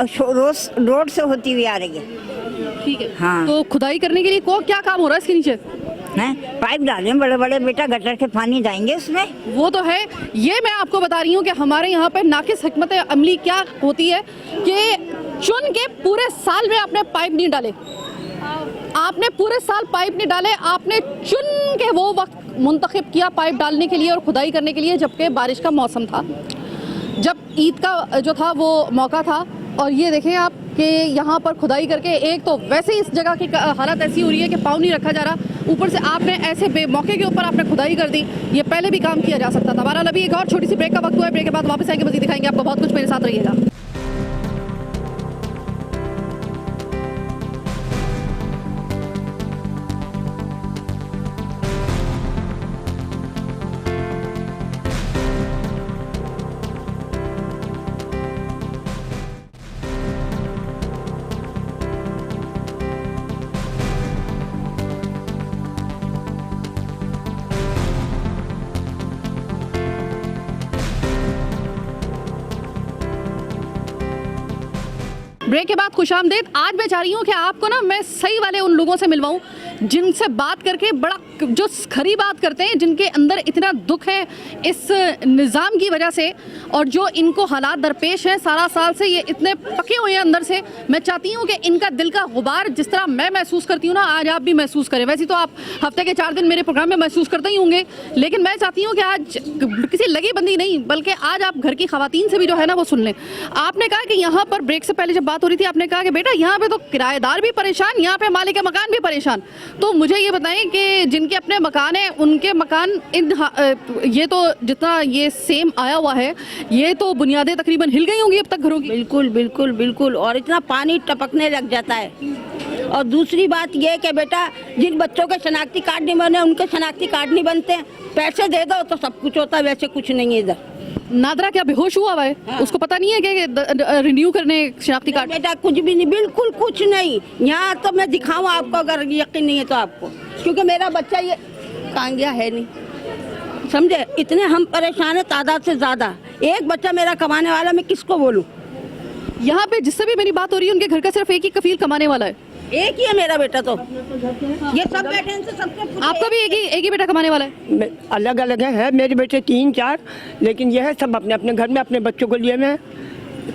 रोड से होती हुई आ रही है। ठीक है। हाँ। तो खुदाई करने के लिए क्या काम हो रहा है इसके नीचे? हैं पाइप डालें बड़े बड़े बेटा, गटर के पानी जाएंगे उसमें। वो तो है, ये मैं आपको बता रही हूँ कि हमारे यहाँ पे नाकिस हिकमत अमली क्या होती है कि चुन के पूरे साल में आपने पाइप नहीं डाले, आपने पूरे साल पाइप नहीं डाले, आपने चुन के वो वक्त मुंतखब किया पाइप डालने के लिए और खुदाई करने के लिए जबकि बारिश का मौसम था, जब ईद का जो था वो मौका था। और ये देखें आप कि यहाँ पर खुदाई करके एक तो वैसे ही इस जगह की हालत ऐसी हो रही है कि पाँव नहीं रखा जा रहा, ऊपर से आपने ऐसे बेमौके के ऊपर आपने खुदाई कर दी। ये पहले भी काम किया जा सकता था। बहरहाल अभी एक और छोटी सी ब्रेक का वक्त हुआ है, ब्रेक के बाद वापस आएंगे, मज़ीद दिखाएंगे आपको बहुत कुछ, मेरे साथ रहिएगा। ब्रेक के बाद खुशामदीद। आज मैं चाह रही हूँ कि आपको ना मैं सही वाले उन लोगों से मिलवाऊँ जिनसे बात करके बड़ा जो खरी बात करते हैं, जिनके अंदर इतना दुख है इस निज़ाम की वजह से और जो इनको हालात दरपेश हैं 17 साल से, ये इतने पके हुए हैं अंदर से। मैं चाहती हूँ कि इनका दिल का गुबार जिस तरह मैं महसूस करती हूँ ना, आज आप भी महसूस करें। वैसे तो आप हफ्ते के 4 दिन मेरे प्रोग्राम में महसूस करते ही होंगे, लेकिन मैं चाहती हूँ कि आज किसी लगी बंदी नहीं बल्कि आज आप घर की खवातीन से भी जो है ना वो सुन लें। आपने कहा कि यहाँ पर ब्रेक से पहले जब बात हो रही थी आपने कहा कि बेटा यहाँ पे तो किराएदार भी परेशान, यहाँ पे मालिक मकान भी परेशान। तो मुझे ये बताएं कि जिनके अपने मकान हैं उनके मकान ये तो जितना ये सेम आया हुआ है, ये तो बुनियादें तकरीबन हिल गई होंगी अब तक घरों की। बिल्कुल बिल्कुल बिल्कुल, और इतना पानी टपकने लग जाता है। और दूसरी बात ये कि बेटा जिन बच्चों के शनाख्ती कार्ड नहीं बने उनके शनाख्ती कार्ड नहीं बनते, पैसे दे दो तो सब कुछ होता है, वैसे कुछ नहीं है इधर। नादरा क्या बेहोश हुआ हुआ है? हाँ। उसको पता नहीं है कि रिन्यू करने शनाख्ती कार्ड? बेटा कुछ भी नहीं, बिल्कुल कुछ नहीं। यहाँ तो मैं दिखाऊं आपको, अगर यकीन नहीं है तो आपको, क्योंकि मेरा बच्चा ये कहाँ गया है नहीं, समझे? इतने हम परेशान है तादाद से ज्यादा। एक बच्चा मेरा कमाने वाला, मैं किसको बोलूं? यहाँ पे जिससे भी मेरी बात हो रही है उनके घर का सिर्फ एक ही कफील कमाने वाला है। एक ही है मेरा बेटा, तो ये सब बैठे हैं, सबके आपका भी एक ही बेटा कमाने वाला है? अलग अलग है मेरे बेटे 3-4, लेकिन यह है सब अपने अपने घर में अपने बच्चों को लिए में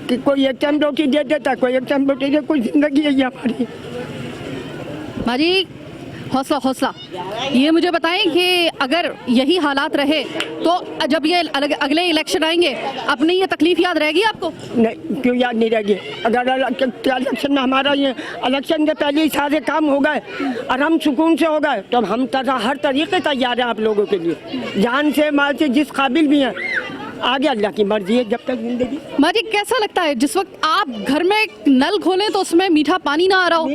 कि कोई एक टाइम रोटी दे देता, कोई एक टाइम रोटी दे, कोई जिंदगी है ये हमारी। माँ जी हौसला हौसला, ये मुझे बताएं कि अगर यही हालात रहे तो जब ये अगले इलेक्शन आएंगे अपनी ये तकलीफ याद रहेगी आपको? नहीं, क्यों याद नहीं रहेगी? अगर इलेक्शन में हमारा ये इलेक्शन के पहले ही सारे काम हो गए और हम सुकून से हो गए तो हम हर तरीके तैयार हैं आप लोगों के लिए, जान से माल से जिस काबिल भी हैं। आगे अल्लाह की मर्जी है जब तक जिंदगी। माँ जी कैसा लगता है जिस वक्त आप घर में नल खोलें तो उसमें मीठा पानी ना आ रहा हो,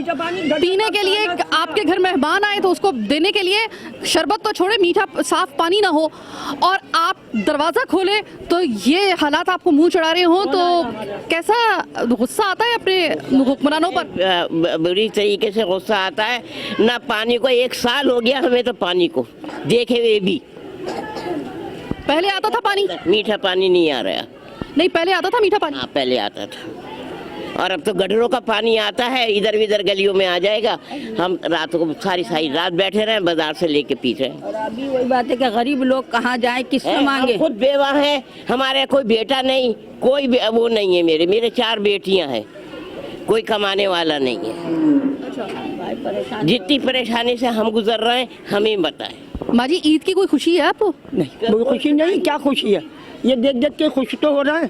पीने के लिए आपके घर मेहमान आए तो उसको देने के लिए शरबत तो छोड़े मीठा साफ पानी ना हो, और आप दरवाज़ा खोलें तो ये हालात आपको मुंह चढ़ा रहे हो, तो कैसा गुस्सा आता है अपने हुक्मरानों पर? बुरी तरीके से गुस्सा आता है ना। पानी को 1 साल हो गया हमें तो पानी को देखे हुए भी। पहले आता था पानी? मीठा पानी नहीं आ रहा। नहीं पहले आता था मीठा पानी? हाँ पहले आता था, और अब तो गटरों का पानी आता है, इधर उधर गलियों में आ जाएगा। हम रात को सारी रात बैठे रहे बाजार से लेके पी रहे हैं। और अभी वही बात है कि गरीब लोग कहाँ जाए, किससे मांगे? खुद बेवा है, हमारे कोई बेटा नहीं, कोई वो नहीं है। मेरे 4 बेटियां हैं, कोई कमाने वाला नहीं है। जितनी परेशानी से हम गुजर रहे हैं हमें बताएं। माँ जी ईद की कोई खुशी है आपको? नहीं, कोई खुशी नहीं। क्या खुशी है? ये देख देख के खुश तो हो रहा है।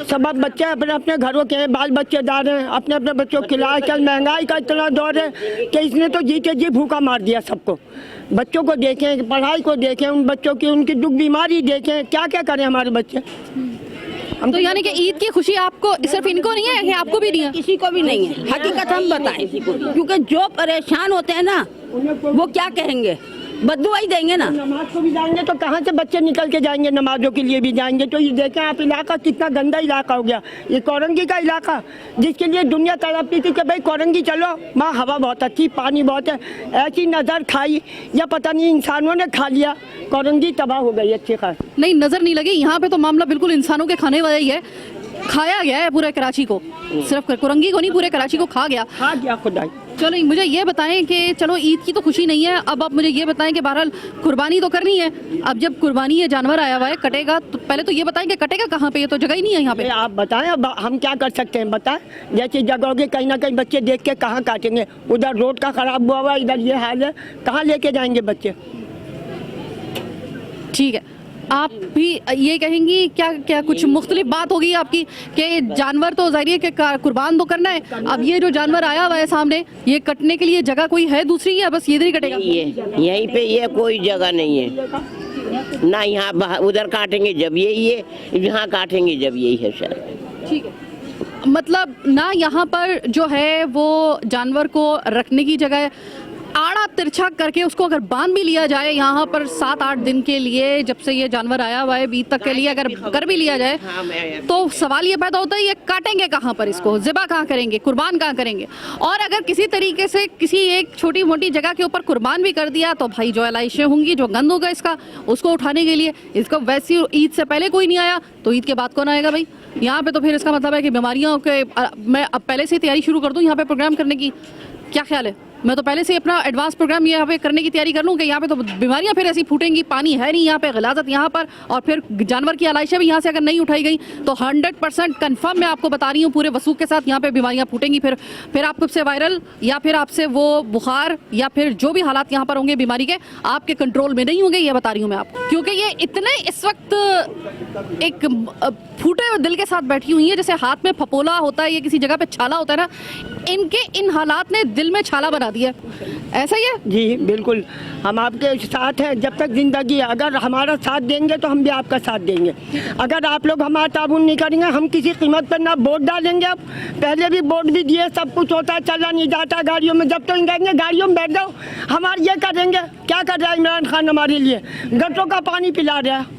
सब अब बच्चे अपने अपने घरों के हैं, बाल बच्चेदार हैं, अपने अपने बच्चों को खिलाए। कल महंगाई का इतना दौर है कि इसने तो जी के जी भूखा मार दिया सबको। बच्चों को देखें, पढ़ाई को देखें, उन बच्चों की उनकी दुख बीमारी देखें, क्या क्या करें हमारे बच्चे। हम तो यानी कि ईद की खुशी आपको सिर्फ इनको नहीं है कि आपको भी नहीं है? किसी को भी नहीं है, हकीकत हम बताएं, क्योंकि जो परेशान होते हैं ना वो क्या कहेंगे, बद्दुआ ही देंगे ना। नमाज को भी जाएंगे तो कहाँ से बच्चे निकल के जाएंगे, नमाजों के लिए भी जाएंगे। तो ये देखें आप इलाका कितना गंदा इलाका हो गया, ये कोरंगी का इलाका, जिसके लिए दुनिया तड़पती थी कि भाई कोरंगी चलो, माँ हवा बहुत अच्छी, पानी बहुत है। ऐसी नज़र खाई या पता नहीं इंसानों ने खा लिया, कोरंगी तबाह हो गई अच्छी खास। नहीं नज़र नहीं लगी, यहाँ पे तो मामला बिल्कुल इंसानों के खाने वाला ही है। खाया गया है पूरे कराची को, सिर्फ कुरंगी को नहीं पूरे कराची को खा गया खुदाई। चलो मुझे ये बताएं कि चलो ईद की तो खुशी नहीं है, अब आप मुझे ये बताएं कि बहरहाल कुर्बानी तो करनी है। अब जब कुर्बानी ये जानवर आया हुआ है कटेगा, तो पहले तो ये बताएं कि कटेगा कहाँ पे? ये तो जगह ही नहीं है यहाँ पे। आप बताएं, अब हम क्या कर सकते हैं बताएं। जैसी जगहोगे कहीं ना कहीं बच्चे देख के कहाँ काटेंगे, उधर रोड का खराब हुआ हुआ, इधर ये हाल है, कहाँ लेके जाएंगे बच्चे? ठीक है, आप भी ये कहेंगी क्या क्या कुछ मुख्तलिफ बात होगी आपकी कि जानवर तो जाहिर है कि कुर्बान तो करना है, अब ये जो जानवर आया हुआ है सामने, ये कटने के लिए जगह कोई है दूसरी है, बस ये नहीं कटेगा? यहीं पे ये कोई जगह नहीं है ना, यहाँ उधर काटेंगे जब यही है, यहाँ काटेंगे जब यही है शायद। ठीक है, मतलब ना यहाँ पर जो है वो जानवर को रखने की जगह आड़ा तिरछा करके उसको अगर बांध भी लिया जाए यहाँ पर 7-8 दिन के लिए, जब से ये जानवर आया हुआ है बीत तक के लिए अगर कर भी लिया जाए तो सवाल ये पैदा होता है ये काटेंगे कहाँ पर, इसको ज़िबा कहाँ करेंगे, कुर्बान कहाँ करेंगे? और अगर किसी तरीके से किसी एक छोटी मोटी जगह के ऊपर कुर्बान भी कर दिया तो भाई जो एलाइशें होंगी, जो गंद होगा इसका, उसको उठाने के लिए इसको वैसी ईद से पहले कोई नहीं आया तो ईद के बाद कौन आएगा भाई? यहाँ पे तो फिर इसका मतलब है कि बीमारियों के मैं अब पहले से तैयारी शुरू कर दूँ यहाँ पे प्रोग्राम करने की, क्या ख्याल है? मैं तो पहले से अपना एडवांस प्रोग्राम यहाँ पे करने की तैयारी कर लूँ कि यहाँ पे तो बीमारियाँ फिर ऐसी फूटेंगी, पानी है नहीं यहाँ पे, गलाजत यहाँ पर, और फिर जानवर की आलाइशें भी यहाँ से अगर नहीं उठाई गई तो 100% कन्फर्म मैं आपको बता रही हूँ पूरे वसूख के साथ यहाँ पे बीमारियाँ फूटेंगी। फिर आपसे वायरल या फिर आपसे वो बुखार या फिर जो भी हालात यहाँ पर होंगे बीमारी के, आपके कंट्रोल में नहीं होंगे, ये बता रही हूँ मैं आपको। क्योंकि ये इतने इस वक्त एक फूटे हुए दिल के साथ बैठी हुई है, जैसे हाथ में फपोला होता है या किसी जगह पे छाला होता है ना, इनके इन हालात ने दिल में छाला बना ला दी है, ऐसा ही है? जी बिल्कुल, हम आपके साथ हैं जब तक जिंदगी है। अगर हमारा साथ देंगे तो हम भी आपका साथ देंगे। अगर आप लोग हमारा ताबून नहीं करेंगे, हम किसी कीमत पर ना वोट डालेंगे। अब पहले भी वोट भी दिए, सब कुछ होता है, चला नहीं जाता गाड़ियों में। जब तक कहेंगे गाड़ियों में बैठ जाओ, हमारे ये करेंगे। क्या कर रहा है इमरान खान हमारे लिए? गटरों का पानी पिला रहा है,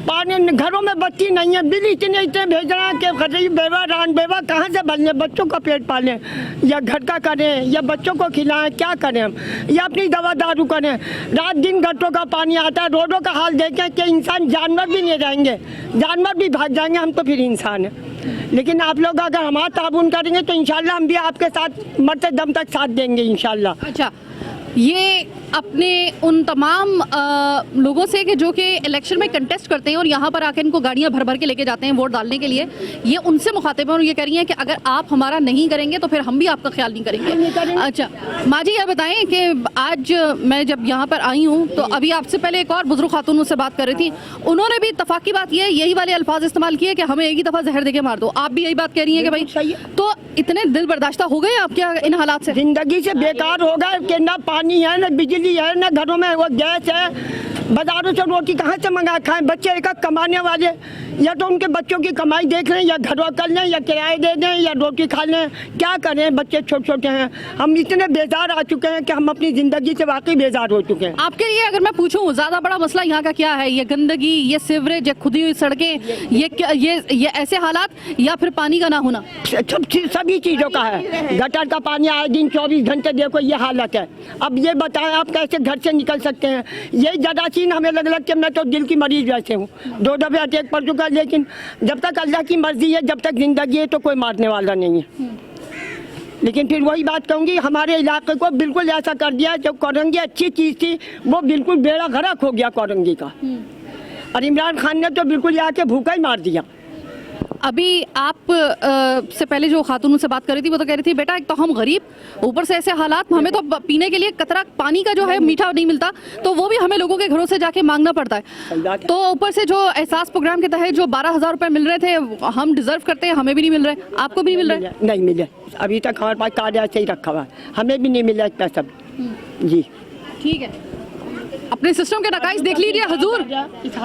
पानी, घरों में बत्ती नहीं है, बिल इतने भेज रहे हैं कि गरीब बेवा रान बेवा कहाँ से भरने, बच्चों का पेट पालें या घर का करें या बच्चों को खिलाएं, क्या करें हम, या अपनी दवा दारू करें। रात दिन गटरों का पानी आता है, रोडों का हाल देखें कि इंसान, जानवर भी नहीं रहेंगे, जानवर भी भाग जाएंगे, हम तो फिर इंसान हैं। लेकिन आप लोग अगर हमारा ताबून करेंगे तो इंशाल्लाह हम भी आपके साथ मरते दम तक साथ देंगे इंशाल्लाह। अच्छा, ये अपने उन तमाम लोगों से कि जो कि इलेक्शन में कंटेस्ट करते हैं और यहाँ पर आकर इनको गाड़ियाँ भर भर के लेके जाते हैं वोट डालने के लिए, ये उनसे मुखातिब हैं और ये कह रही हैं कि अगर आप हमारा नहीं करेंगे तो फिर हम भी आपका ख्याल नहीं करेंगे। अच्छा माँ जी, ये बताएं कि आज मैं जब यहाँ पर आई हूँ तो अभी आपसे पहले एक और बुजुर्ग खातून मुझसे बात कर रही थी, उन्होंने भी इत्तफाक की बात यही वाले अल्फाज इस्तेमाल किए कि हमें एक ही दफ़ा जहर देके मार दो। आप भी यही बात कह रही हैं कि भाई, तो इतने दिल बर्दाश्त हो गए आप क्या इन हालात से? जिंदगी से बेकार हो गए कि ना पानी है, ना बिजली है, ना घरों में वो गैस है। बाजारों से रोटी कहाँ से मंगा खाएं? बच्चे एक कमाने वाले, या तो उनके बच्चों की कमाई देख लें, या घरों कर लें, या किराए दे दें, या रोटी खा लें। क्या करें? बच्चे छोटे छोटे हैं, हम इतने बेजार आ चुके हैं कि हम अपनी ज़िंदगी से वाकई बेजार हो चुके हैं। आपके लिए अगर मैं पूछूं ज़्यादा बड़ा मसला यहाँ का क्या है? ये गंदगी, ये सीवरेज, ये खुदी हुई सड़कें, ये ऐसे हालात, या फिर पानी का ना होना? सभी चीज़ों का है। गटर का पानी आए दिन 24 घंटे देखो ये हालत है। अब ये बताएं आप कैसे घर से निकल सकते हैं? यही जरासीन हमें लग कि मैं तो दिल की मरीज वैसे हूँ, 2 दफ़े अटैक पड़ चुका, लेकिन जब तक अल्लाह की मर्जी है, जब तक जिंदगी है तो कोई मारने वाला नहीं है। लेकिन फिर वही बात कहूँगी, हमारे इलाके को बिल्कुल ऐसा कर दिया, जो कोरंगी अच्छी चीज़ थी वो बिल्कुल बेड़ा गर्क हो गया कोरंगी का। और इमरान खान ने तो बिल्कुल यहाँ के भूखा ही मार दिया। अभी आप से पहले जो खातून से बात कर रही थी वो तो कह रही थी बेटा एक तो हम गरीब, ऊपर से ऐसे हालात, हमें तो पीने के लिए कतरा पानी का जो है मीठा नहीं मिलता, तो वो भी हमें लोगों के घरों से जाके मांगना पड़ता है। तो ऊपर से जो एहसास प्रोग्राम के तहत जो 12,000 रुपए मिल रहे थे, हम डिजर्व करते हैं, हमें भी नहीं मिल रहे। आपको भी नहीं मिल रहे? नहीं मिले, अभी तक हमारे पास कार्ड ऐसे ही रखा हुआ है, हमें भी नहीं मिला पैसा। जी ठीक है, अपने सिस्टम के नकाइज देख लीजिए हुजूर,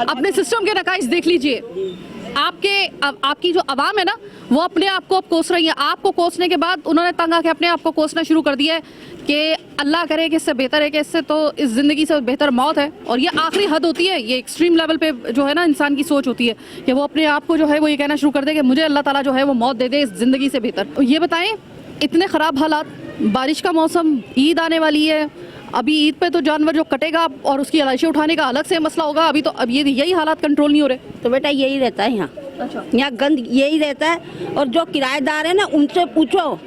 अपने सिस्टम के नकाइज देख लीजिए। आपकी जो आवाम है ना, वो अपने आप को अब कोस रही है। आपको कोसने के बाद उन्होंने तंग आके अपने आप को कोसना शुरू कर दिया है कि अल्लाह करे कि इससे बेहतर है, कि इससे तो इस ज़िंदगी से बेहतर मौत है। और ये आखिरी हद होती है, ये एक्सट्रीम लेवल पे जो है ना इंसान की सोच होती है कि वो अपने आप को जो है वो ये कहना शुरू कर दे कि मुझे अल्लाह ताला जो है वो मौत दे दे इस ज़िंदगी से बेहतर। ये बताएं, इतने ख़राब हालात, बारिश का मौसम, ईद आने वाली है, अभी ईद पे तो जानवर जो कटेगा और उसकी अलाइशें उठाने का अलग से मसला होगा। अभी तो अब यही हालात कंट्रोल नहीं हो रहे। तो बेटा यही रहता है यहाँ। अच्छा, यहाँ गंद यही रहता है। और जो किराएदार है ना, उनसे पूछो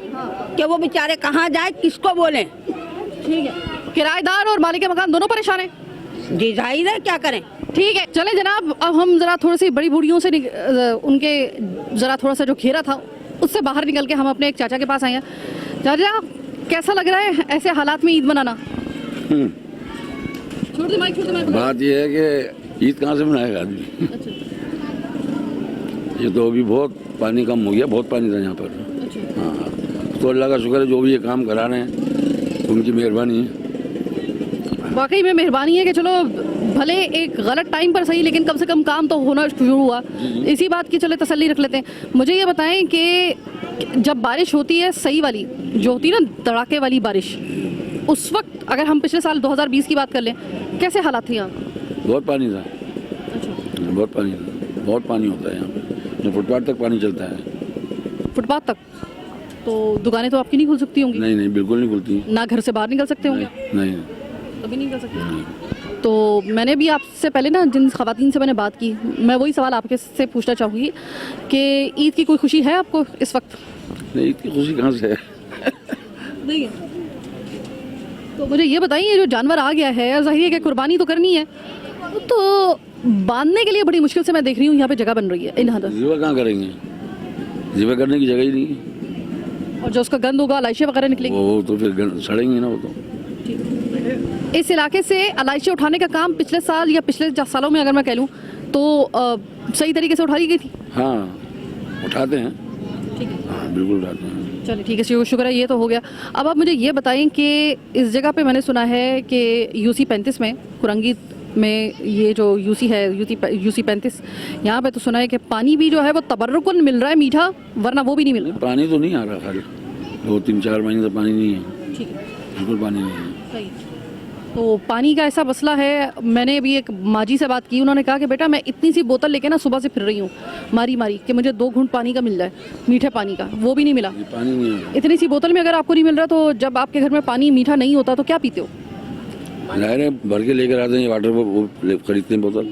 कि वो बेचारे कहाँ जाए, किसको बोलें। ठीक है, किराएदार और मालिक मकान दोनों परेशान हैं। जी जाहिर है, क्या करें। ठीक है, चले जनाब, अब हम ज़रा थोड़ी सी बड़ी बूढ़ियों से उनके ज़रा थोड़ा सा जो घेरा था उससे बाहर निकल के हम अपने एक चाचा के पास आए हैं। चाचा, कैसा लग रहा है ऐसे हालात में ईद मनाना? छोड़ दे माइक, बात यह है कि ईद कहाँ से मनाएगा आदमी। अच्छा। ये तो अभी बहुत पानी कम हो गया, बहुत पानी था यहाँ पर। अच्छा। हाँ, तो अल्लाह का शुक्र है जो भी ये काम करा रहे हैं, उनकी मेहरबानी है। वाकई में मेहरबानी है कि चलो भले एक गलत टाइम पर सही, लेकिन कम से कम काम तो होना शुरू हुआ। इसी बात की चले तसल्ली रख लेते हैं। मुझे ये बताएं कि जब बारिश होती है सही वाली, जो होती है ना तड़ाके वाली बारिश, उस वक्त अगर हम पिछले साल 2020 की बात कर लें, कैसे हालात थे यहाँ? बहुत पानी था। अच्छा। बहुत पानी था, बहुत पानी होता है यहाँ पे, फुटपाथ तक पानी चलता है। फुटपाथ तक? तो दुकानें तो आपकी नहीं खुल सकती होंगी? नहीं, बिल्कुल नहीं खुलती। ना घर से बाहर निकल सकते होंगे? नहीं, कभी नहीं निकल सकते। तो मैंने भी आपसे पहले ना जिन ख़वातीन से मैंने बात की, मैं वही सवाल आपके से पूछना चाहूँगी कि ईद की कोई खुशी है आपको इस वक्त? नहीं, ईद की खुशी कहाँ से है? नहीं है। तो मुझे ये बताइए, जो जानवर आ गया है, जाहिर है कि कुर्बानी तो करनी है, तो बांधने के लिए बड़ी मुश्किल से मैं देख रही हूँ यहाँ पे जगह बन रही है। इन हद ज़िबा कहाँ करेंगे? ज़िबा करने की जगह ही नहीं है। और जो उसका गंद होगा, अलाइशें वगैरह निकलेंगी, वो तो फिर सड़ेंगे ना वो तो। इस इलाके से अलाइशें उठाने का काम पिछले साल या पिछले सालों में अगर मैं कह लूँ तो सही तरीके से उठाई गई थी? हाँ, उठाते हैं। हाँ बिल्कुल रहते हैं। चलिए ठीक है, शुक्र है, ये तो हो गया। अब आप मुझे ये बताएं कि इस जगह पे मैंने सुना है कि यूसी 35 में, कुरंगी में ये जो यूसी है, यूसी 35, यहाँ पे तो सुना है कि पानी भी जो है वो तबर्रुकन मिल रहा है मीठा, वरना वो भी नहीं मिल रहा। पानी तो नहीं आ रहा, खाली 2-3-4 महीने से पानी नहीं है, ठीक है, बिल्कुल पानी नहीं है। सही। तो पानी का ऐसा मसला है, मैंने अभी एक माजी से बात की, उन्होंने कहा कि बेटा मैं इतनी सी बोतल लेके ना सुबह से फिर रही हूँ मारी कि मुझे 2 घूंट पानी का मिल जाए, मीठे पानी का, वो भी नहीं मिला। ये पानी नहीं आ रहा। इतनी सी बोतल में अगर आपको नहीं मिल रहा तो जब आपके घर में पानी मीठा नहीं होता तो क्या पीते हो? नहरें भर के लेकर आते हैं, वाटर वो खरीदते हैं बोतल,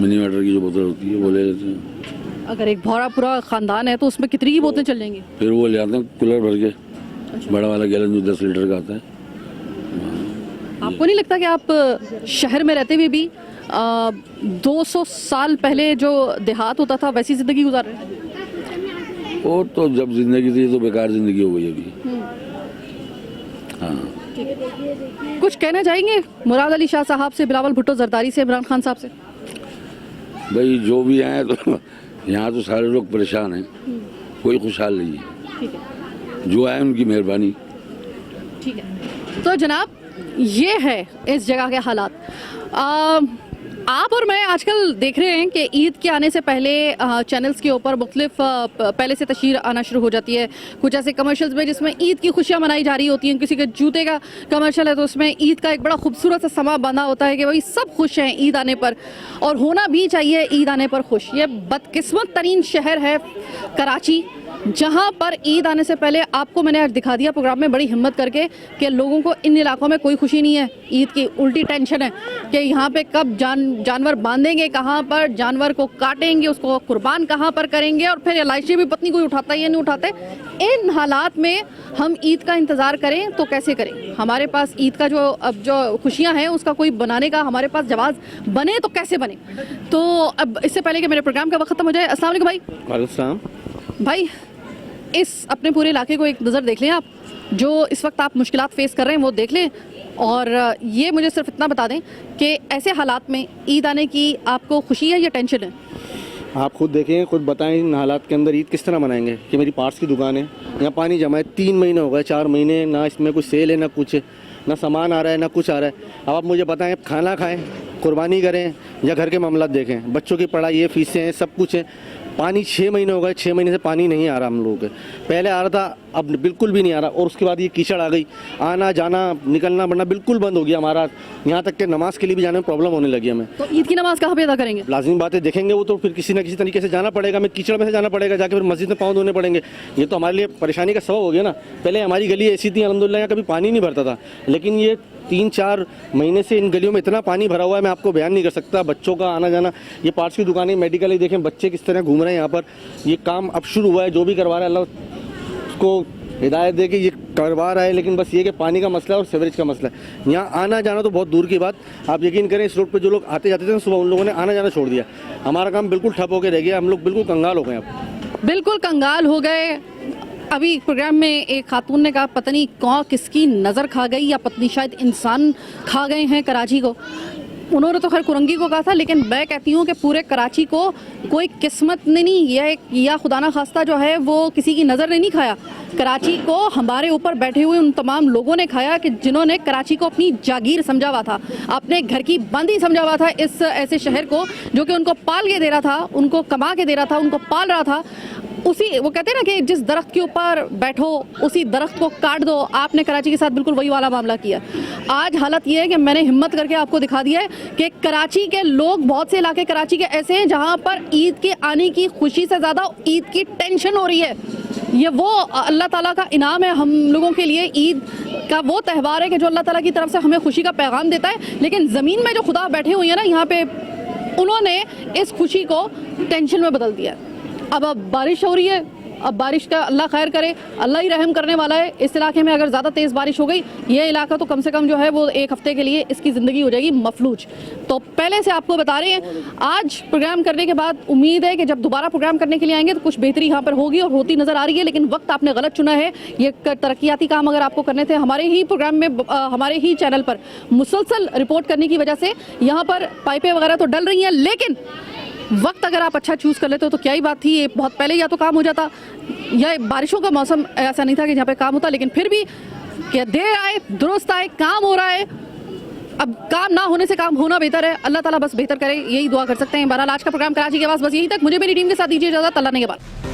मिनी वाटर की जो बोतल होती है वो ले लेते हैं। अगर एक भौरा पूरा खानदान है तो उसमें कितनी की बोतलें चल जाएंगी? फिर वो ले आते हैं कूलर भर के, बड़ा वाला गैलन जो 10 लीटर का आता है। आपको नहीं लगता कि आप शहर में रहते हुए भी 200 साल पहले जो देहात होता था वैसी जिंदगी गुजार रहे हैं? और तो जब जिंदगी थी तो बेकार जिंदगी हो गई अभी। हाँ, कुछ कहना चाहेंगे मुराद अली शाह साहब से, बिलावल भुट्टो जरदारी से, इमरान खान साहब से? भाई जो भी आए तो यहाँ तो सारे लोग परेशान हैं, कोई खुशहाल नहीं है। ठीक है, जो आए उनकी मेहरबानी। ठीक है। तो जनाब ये है इस जगह के हालात। आप और मैं आजकल देख रहे हैं कि ईद के आने से पहले चैनल्स के ऊपर मुख्तलिफ पहले से तशहीर आना शुरू हो जाती है, कुछ ऐसे कमर्शियल्स में जिसमें ईद की खुशियाँ मनाई जा रही होती हैं। किसी के जूते का कमर्शियल है तो उसमें ईद का एक बड़ा खूबसूरत सा समा बंधा होता है कि भाई सब खुश हैं ईद आने पर, और होना भी चाहिए ईद आने पर खुश। ये बदकिस्मत तरीन शहर है कराची, जहाँ पर ईद आने से पहले आपको मैंने आज दिखा दिया प्रोग्राम में बड़ी हिम्मत करके कि लोगों को इन इलाकों में कोई खुशी नहीं है। ईद की उल्टी टेंशन है कि यहाँ पे कब जानवर बांधेंगे, कहाँ पर जानवर को काटेंगे, उसको कुर्बान कहाँ पर करेंगे, और फिर एलआईसी भी पत्नी कोई उठाता है या नहीं उठाते। इन हालात में हम ईद का इंतज़ार करें तो कैसे करें? हमारे पास ईद का जो खुशियाँ हैं उसका कोई बनाने का हमारे पास जवाब बने तो कैसे बने? तो अब इससे पहले कि मेरे प्रोग्राम का वक्त खत्म हो जाए, अस्सलाम वालेकुम भाई। वालेकुम भाई इस अपने पूरे इलाके को एक नज़र देख लें आप, जो इस वक्त आप मुश्किलात फेस कर रहे हैं वो देख लें, और ये मुझे सिर्फ इतना बता दें कि ऐसे हालात में ईद आने की आपको खुशी है या टेंशन है? आप खुद देखें, खुद बताएं इन हालात के अंदर ईद किस तरह मनाएंगे। कि मेरी पार्ट्स की दुकान है, यहाँ पानी जमा है 3 महीने हो गए, 4 महीने, ना इसमें कुछ सेल है ना कुछ, ना सामान आ रहा है ना कुछ आ रहा है। अब आप मुझे बताएं, खाना खाएं, कुर्बानी करें या घर के मामला देखें? बच्चों की पढ़ाई है, फीसें हैं, सब कुछ है। पानी 6 महीने हो गए, 6 महीने से पानी नहीं आ रहा हम लोगों के। पहले आ रहा था, अब बिल्कुल भी नहीं आ रहा, और उसके बाद ये कीचड़ आ गई, आना जाना निकलना बढ़ना बिल्कुल बंद हो गया हमारा। यहाँ तक कि नमाज के लिए भी जाने में प्रॉब्लम होने लगी हमें। तो ईद की नमाज कहाँ पे अदा करेंगे? लाजिमी बात है, देखेंगे वो तो फिर किसी न किसी तरीके से जाना पड़ेगा, हमें कीचड़ में से जाना पड़ेगा, जाके फिर मस्जिद में पाँव धोने पड़ेंगे। ये तो हमारे लिए परेशानी का सबब हो गया ना। पहले हमारी गली ऐसी थी अल्हम्दुलिल्लाह, यहाँ कभी पानी नहीं भरता था, लेकिन ये 3-4 महीने से इन गलियों में इतना पानी भरा हुआ है, मैं आपको बयान नहीं कर सकता। बच्चों का आना जाना, ये पार्ट्स की दुकानें, मेडिकल, देखें बच्चे किस तरह घूम रहे हैं यहाँ पर। ये काम अब शुरू हुआ है, जो भी करवा रहा है अल्लाह उसको हिदायत दे के ये करवा रहा है, लेकिन बस ये कि पानी का मसला और सीवरेज का मसला है। यहाँ आना जाना तो बहुत दूर की बात, आप यकीन करें इस रोड पे जो लोग आते जाते थे सुबह, उन लोगों ने आना जाना छोड़ दिया। हमारा काम बिल्कुल ठप होकर रह गया, हम लोग बिल्कुल कंगाल हो गए। अब बिल्कुल कंगाल हो गए। अभी प्रोग्राम में एक खातून ने कहा पता नहीं कौन किसकी नज़र खा गई, या पत्नी शायद इंसान खा गए हैं कराची को। उन्होंने तो खैर कुरंगी को कहा था, लेकिन मैं कहती हूँ कि पूरे कराची को कोई किस्मत ने नहीं, या खुदा ना खास्ता जो है वो किसी की नज़र ने नहीं खाया। कराची को हमारे ऊपर बैठे हुए उन तमाम लोगों ने खाया कि जिन्होंने कराची को अपनी जागीर समझा हुआ था, अपने घर की बंदी समझा हुआ था। इस ऐसे शहर को जो कि उनको पाल के दे रहा था, उनको कमा के दे रहा था, उनको पाल रहा था। उसी वो कहते हैं ना कि जिस दरख्त के ऊपर बैठो उसी दरख्त को काट दो। आपने कराची के साथ बिल्कुल वही वाला मामला किया। आज हालत ये है कि मैंने हिम्मत करके आपको दिखा दिया है कि कराची के लोग, बहुत से इलाके कराची के ऐसे हैं जहां पर ईद के आने की खुशी से ज़्यादा ईद की टेंशन हो रही है। ये वो अल्लाह ताला का इनाम है हम लोगों के लिए। ईद का वो त्यौहार है कि जो अल्लाह ताला की तरफ से हमें खुशी का पैगाम देता है, लेकिन ज़मीन में जो खुदा बैठे हुए हैं ना यहाँ पे, उन्होंने इस खुशी को टेंशन में बदल दिया। अब बारिश हो रही है, अब बारिश का अल्लाह खैर करे, अल्लाह ही रहम करने वाला है। इस इलाके में अगर ज़्यादा तेज़ बारिश हो गई, ये इलाका तो कम से कम जो है वो 1 हफ्ते के लिए इसकी ज़िंदगी हो जाएगी मफलूज। तो पहले से आपको बता रहे हैं, आज प्रोग्राम करने के बाद उम्मीद है कि जब दोबारा प्रोग्राम करने के लिए आएंगे तो कुछ बेहतरी यहाँ पर होगी और होती नज़र आ रही है। लेकिन वक्त आपने गलत चुना है। ये तरक्याती काम अगर आपको करने थे, हमारे ही प्रोग्राम में, हमारे ही चैनल पर मुसलसल रिपोर्ट करने की वजह से यहाँ पर पाइपें वगैरह तो डल रही हैं, लेकिन वक्त अगर आप अच्छा चूज़ कर लेते हो तो क्या ही बात थी, ये बहुत पहले या तो काम हो जाता, या बारिशों का मौसम ऐसा नहीं था कि जहाँ पे काम होता, लेकिन फिर भी क्या देर आए दुरुस्त आए, काम हो रहा है। अब काम ना होने से काम होना बेहतर है, अल्लाह ताला बस बेहतर करे, यही दुआ कर सकते हैं। बहरहाल आज का प्रोग्राम कराची की आवाज़ बस यहीं तक। मुझे मेरी टीम के साथ दीजिए इजाज़त, अल्लाह ने के बाद।